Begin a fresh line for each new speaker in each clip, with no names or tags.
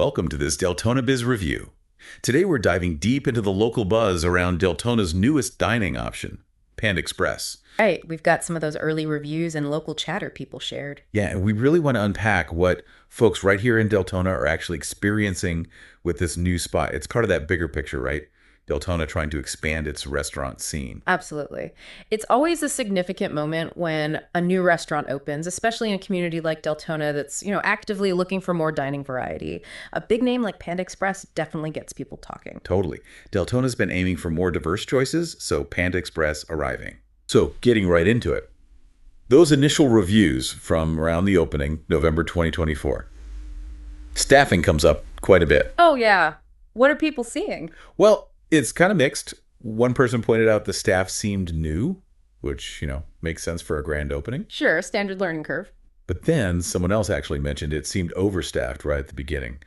welcome to this Deltona Biz Review. Today we're diving deep into the local buzz around Deltona's newest dining option, Panda Express.
Right, we've got some of those early reviews and local chatter people shared.
Yeah, and we really want to unpack what folks right here in Deltona are actually experiencing with this new spot. It's part of that bigger picture, right? Deltona trying to expand its restaurant scene.
Absolutely. It's always a significant moment when a new restaurant opens, especially in a community like Deltona that's, actively looking for more dining variety. A big name like Panda Express definitely gets people talking.
Totally. Deltona's been aiming for more diverse choices, so Panda Express arriving. So getting right into it. Those initial reviews from around the opening, November 2024. Staffing comes up quite a bit.
Oh, yeah. What are people seeing?
Well, it's kind of mixed. One person pointed out the staff seemed new, which, makes sense for a grand opening.
Sure, standard learning curve.
But then someone else actually mentioned it seemed overstaffed right at the beginning.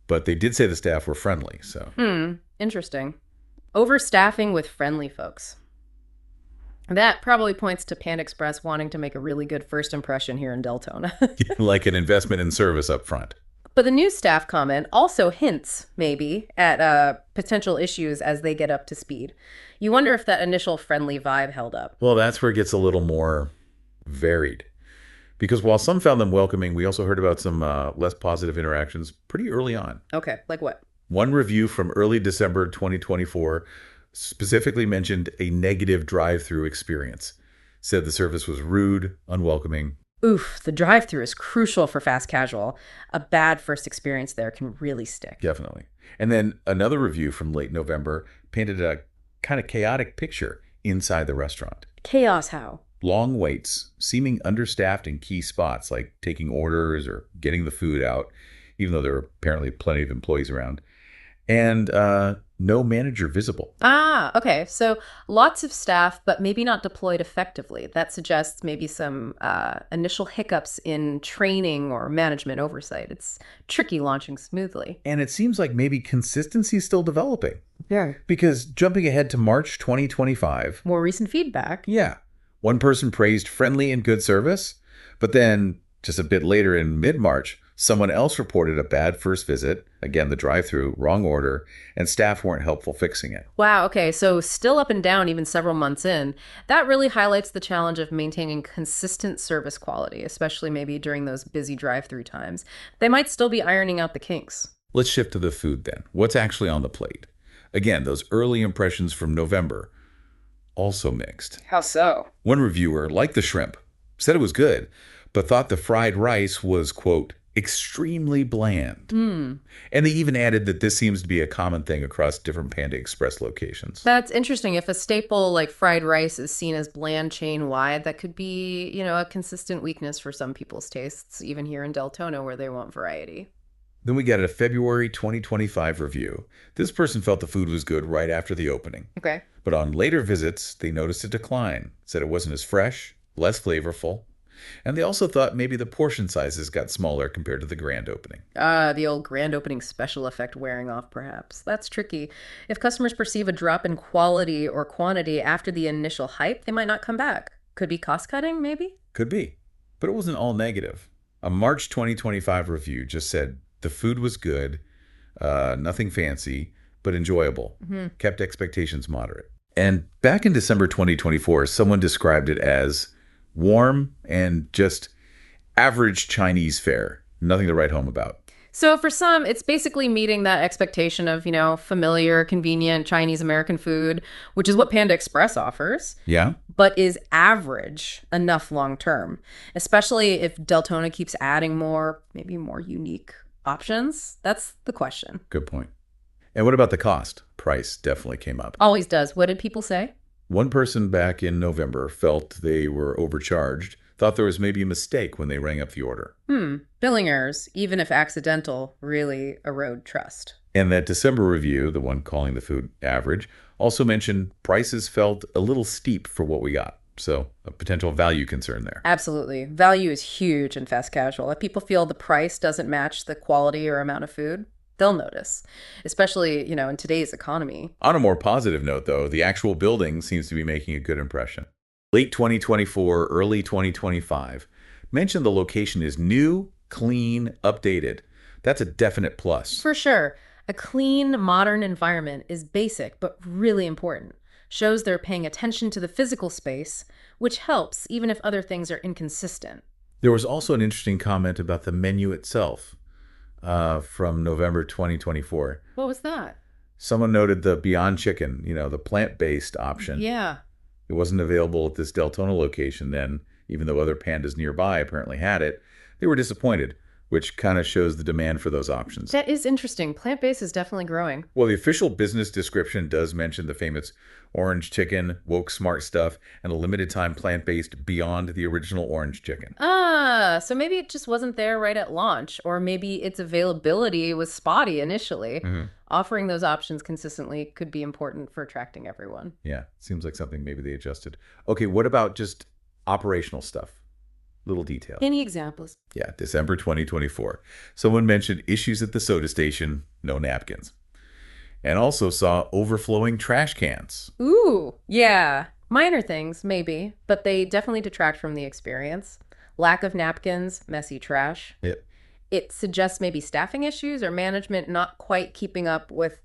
But they did say the staff were friendly, so.
Interesting. Overstaffing with friendly folks. That probably points to Panda Express wanting to make a really good first impression here in Deltona.
Like an investment in service up front.
But the new staff comment also hints, maybe, at potential issues as they get up to speed. You wonder if that initial friendly vibe held up.
Well, that's where it gets a little more varied. Because while some found them welcoming, we also heard about some less positive interactions pretty early on.
Okay, like what?
One review from early December 2024 specifically mentioned a negative drive-through experience. Said the service was rude, unwelcoming.
Oof, the drive-thru is crucial for fast casual. A bad first experience there can really stick.
Definitely. And then another review from late November painted a kind of chaotic picture inside the restaurant.
Chaos how?
Long waits, seeming understaffed in key spots like taking orders or getting the food out, even though there were apparently plenty of employees around. And no manager visible.
Okay. So lots of staff, but maybe not deployed effectively. That suggests maybe some initial hiccups in training or management oversight. It's tricky launching smoothly.
And it seems like maybe consistency is still developing.
Yeah.
Because jumping ahead to March 2025.
More recent feedback.
Yeah. One person praised friendly and good service, but then just a bit later in mid-March, someone else reported a bad first visit, again, the drive-thru, wrong order, and staff weren't helpful fixing it.
Wow, okay, so still up and down even several months in. That really highlights the challenge of maintaining consistent service quality, especially maybe during those busy drive-thru times. They might still be ironing out the kinks.
Let's shift to the food then. What's actually on the plate? Again, those early impressions from November, also mixed.
How so?
One reviewer liked the shrimp, said it was good, but thought the fried rice was, quote, extremely bland. And they even added that this seems to be a common thing across different Panda Express locations.
That's interesting. If a staple like fried rice is seen as bland chain-wide, that could be, a consistent weakness for some people's tastes, even here in Deltona where they want variety.
Then we got a February 2025 review. This person felt the food was good right after the opening.
Okay.
But on later visits, they noticed a decline, said it wasn't as fresh, less flavorful. And they also thought maybe the portion sizes got smaller compared to the grand opening.
The old grand opening special effect wearing off, perhaps. That's tricky. If customers perceive a drop in quality or quantity after the initial hype, they might not come back. Could be cost cutting, maybe?
Could be. But it wasn't all negative. A March 2025 review just said the food was good, nothing fancy, but enjoyable. Kept expectations moderate. And back in December 2024, someone described it as warm and just average Chinese fare. Nothing to write home about.
So for some, it's basically meeting that expectation of, familiar, convenient Chinese American food, which is what Panda Express offers.
Yeah.
But is average enough long term, especially if Deltona keeps adding maybe more unique options. That's the question.
Good point. And what about the cost? Price definitely came up.
Always does. What did people say?
One person back in November felt they were overcharged, thought there was maybe a mistake when they rang up the order.
Billing errors, even if accidental, really erode trust.
And that December review, the one calling the food average, also mentioned prices felt a little steep for what we got. So a potential value concern there.
Absolutely. Value is huge in fast casual. If people feel the price doesn't match the quality or amount of food, they'll notice, especially, in today's economy.
On a more positive note, though, the actual building seems to be making a good impression. Late 2024, early 2025, mentioned the location is new, clean, updated. That's a definite plus.
For sure. A clean, modern environment is basic, but really important. Shows they're paying attention to the physical space, which helps even if other things are inconsistent.
There was also an interesting comment about the menu itself from November 2024.
What was that?
Someone noted the Beyond Chicken, the plant-based option.
Yeah.
It wasn't available at this Deltona location then, even though other pandas nearby apparently had it. They were disappointed, which kind of shows the demand for those options.
That is interesting. Plant-based is definitely growing.
Well, the official business description does mention the famous orange chicken, woke smart stuff, and a limited time plant-based beyond the original orange chicken.
So maybe it just wasn't there right at launch, or maybe its availability was spotty initially. Offering those options consistently could be important for attracting everyone.
Yeah, seems like something maybe they adjusted. Okay, what about just operational stuff? Little detail.
Any examples?
Yeah, December 2024. Someone mentioned issues at the soda station, no napkins. And also saw overflowing trash cans.
Ooh, yeah. Minor things, maybe, but they definitely detract from the experience. Lack of napkins, messy trash.
Yep.
It suggests maybe staffing issues or management not quite keeping up with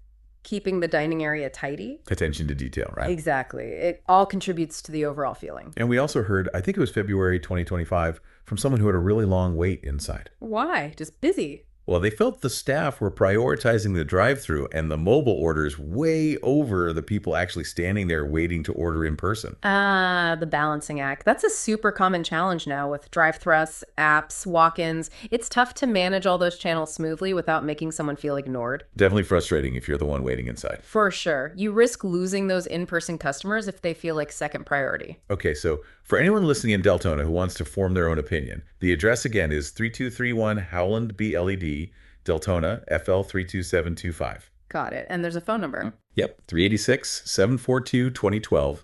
keeping the dining area tidy.
Attention to detail, right?
Exactly. It all contributes to the overall feeling.
And we also heard, I think it was February 2025, from someone who had a really long wait inside.
Why? Just busy.
Well, they felt the staff were prioritizing the drive-thru and the mobile orders way over the people actually standing there waiting to order in person.
The balancing act. That's a super common challenge now with drive-thrus, apps, walk-ins. It's tough to manage all those channels smoothly without making someone feel ignored.
Definitely frustrating if you're the one waiting inside.
For sure. You risk losing those in-person customers if they feel like second priority.
Okay, so for anyone listening in Deltona who wants to form their own opinion, the address again is 3231 Howland Blvd, Deltona, FL 32725.
Got it. And there's a phone number.
Yep, 386-742-2012.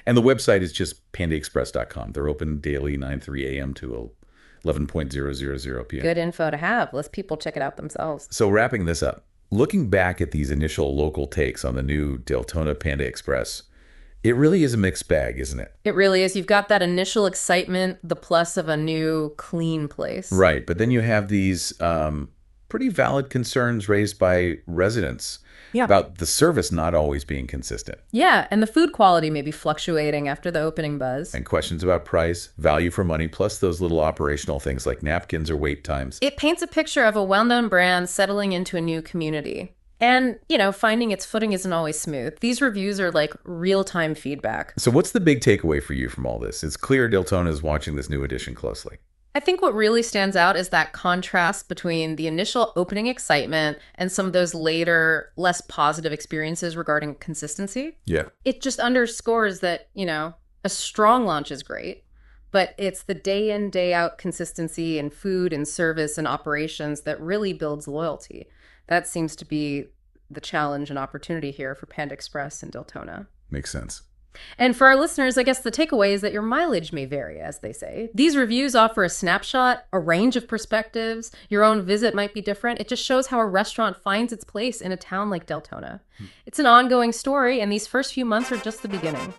And the website is just pandaexpress.com. They're open daily 9:03 a.m. to 11:00 p.m.
Good info to have. Let people check it out themselves.
So wrapping this up, looking back at these initial local takes on the new Deltona Panda Express, it really is a mixed bag, isn't it?
It really is. You've got that initial excitement, the plus of a new, clean place.
Right, but then you have these pretty valid concerns raised by residents about the service not always being consistent.
Yeah, and the food quality may be fluctuating after the opening buzz.
And questions about price, value for money, plus those little operational things like napkins or wait times.
It paints a picture of a well-known brand settling into a new community. And, finding its footing isn't always smooth. These reviews are like real-time feedback.
So what's the big takeaway for you from all this? It's clear Deltona is watching this new edition closely.
I think what really stands out is that contrast between the initial opening excitement and some of those later, less positive experiences regarding consistency.
Yeah.
It just underscores that, a strong launch is great, but it's the day in, day out consistency in food and service and operations that really builds loyalty. That seems to be the challenge and opportunity here for Panda Express and Deltona.
Makes sense.
And for our listeners, I guess the takeaway is that your mileage may vary, as they say. These reviews offer a snapshot, a range of perspectives. Your own visit might be different. It just shows how a restaurant finds its place in a town like Deltona. It's an ongoing story, and these first few months are just the beginning.